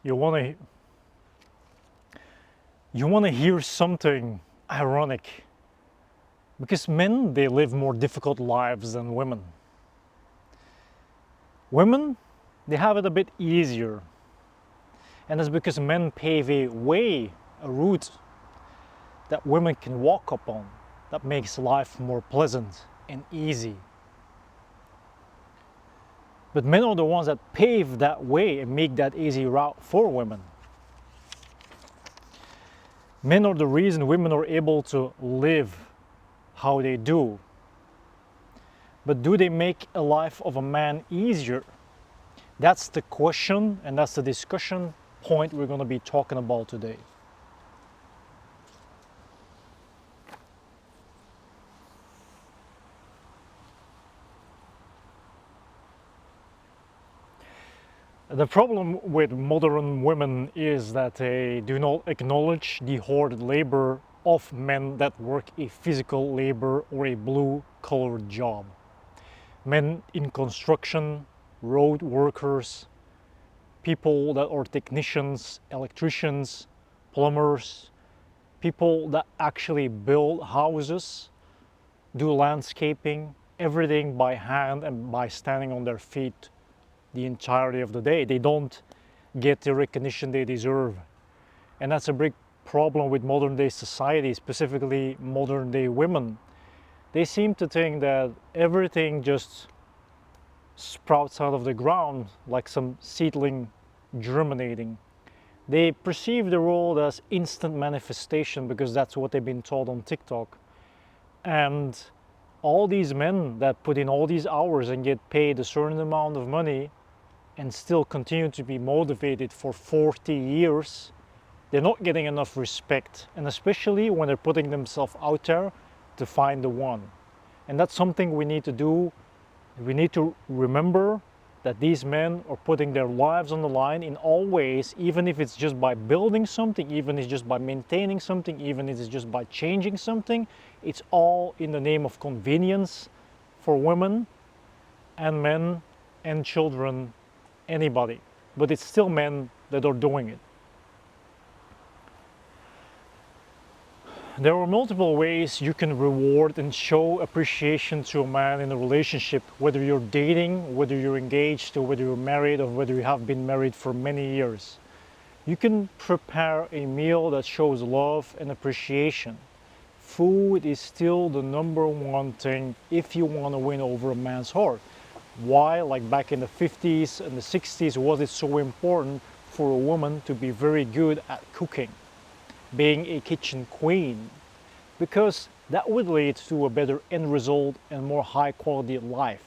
you want to hear something ironic, because men, they live more difficult lives than women. Women, they have it a bit easier, and it's because men pave a way, a route that women can walk upon, that makes life more pleasant and easy. But men are the ones that pave that way and make that easy route for women. Men are the reason women are able to live how they do. But do they make a life of a man easier? That's the question, and that's the discussion point we're going to be talking about today. The problem with modern women is that they do not acknowledge the hard labor of men that work a physical labor or a blue-collar job. Men in construction, road workers, people that are technicians, electricians, plumbers, people that actually build houses, do landscaping, everything by hand and by standing on their feet the entirety of the day. They don't get the recognition they deserve. And that's a big problem with modern day society, specifically modern day women. They seem to think that everything just sprouts out of the ground like some seedling germinating. They perceive the world as instant manifestation because that's what they've been taught on TikTok. And all these men that put in all these hours and get paid a certain amount of money and still continue to be motivated for 40 years, they're not getting enough respect, and especially when they're putting themselves out there to find the one. And that's something we need to do. We need to remember that these men are putting their lives on the line in all ways, even if it's just by building something, even if it's just by maintaining something, even if it's just by changing something. It's all in the name of convenience for women and men and children, anybody. But it's still men that are doing it. There are multiple ways you can reward and show appreciation to a man in a relationship, whether you're dating, whether you're engaged, or whether you're married, or whether you have been married for many years. You can prepare a meal that shows love and appreciation. Food is still the number one thing if you want to win over a man's heart. Why, like back in the 50s and the 60s, was it so important for a woman to be very good at cooking, being a kitchen queen? Because that would lead to a better end result and more high quality life.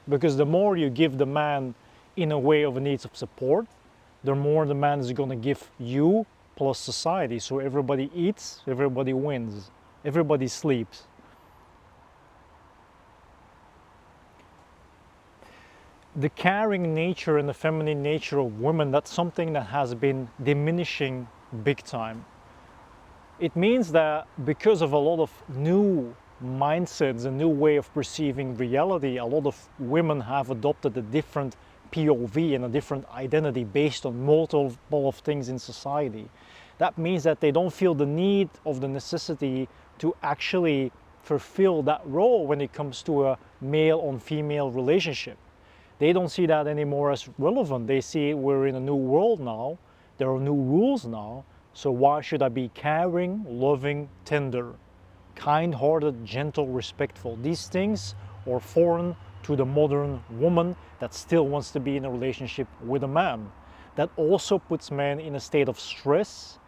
Because the more you give the man in a way of needs of support, the more the man is going to give you plus society. So everybody eats, everybody wins, everybody sleeps. The caring nature and the feminine nature of women, that's something that has been diminishing big time. It means that because of a lot of new mindsets, a new way of perceiving reality, a lot of women have adopted a different POV and a different identity based on multiple of things in society. That means that they don't feel the need of the necessity to actually fulfill that role when it comes to a male on female relationship. They don't see that anymore as relevant. They see we're in a new world now. There are new rules now. So why should I be caring, loving, tender, kind-hearted, gentle, respectful? These things are foreign to the modern woman that still wants to be in a relationship with a man. That also puts men in a state of stress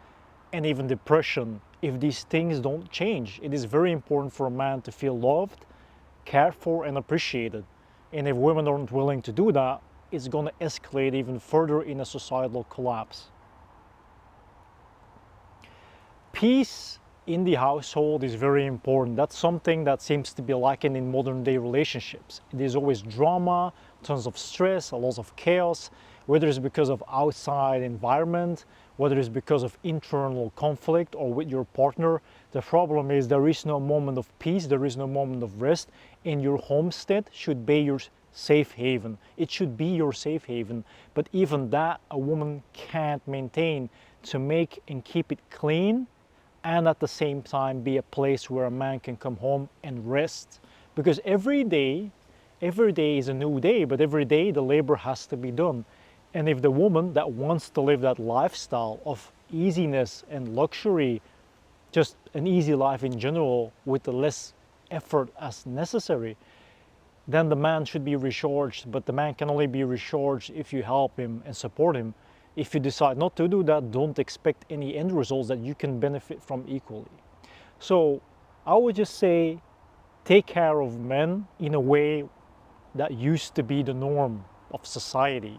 and even depression if these things don't change. It is very important for a man to feel loved, cared for, and appreciated. And if women aren't willing to do that, it's going to escalate even further in a societal collapse. Peace in the household is very important. That's something that seems to be lacking in modern day relationships. There's always drama, tons of stress, a lot of chaos, whether it's because of outside environment, whether it's because of internal conflict or with your partner. The problem is there is no moment of peace, there is no moment of rest, and your homestead should be safe haven. It should be your safe haven, but even that a woman can't maintain to make and keep it clean and at the same time be a place where a man can come home and rest. Because every day is a new day, but every day the labor has to be done. And if the woman that wants to live that lifestyle of easiness and luxury, just an easy life in general with the less effort as necessary, then the man should be recharged. But the man can only be recharged if you help him and support him. If you decide not to do that, don't expect any end results that you can benefit from equally. So I would just say take care of men in a way that used to be the norm of society.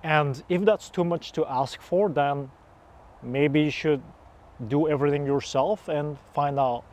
And if that's too much to ask for, then maybe you should do everything yourself and find out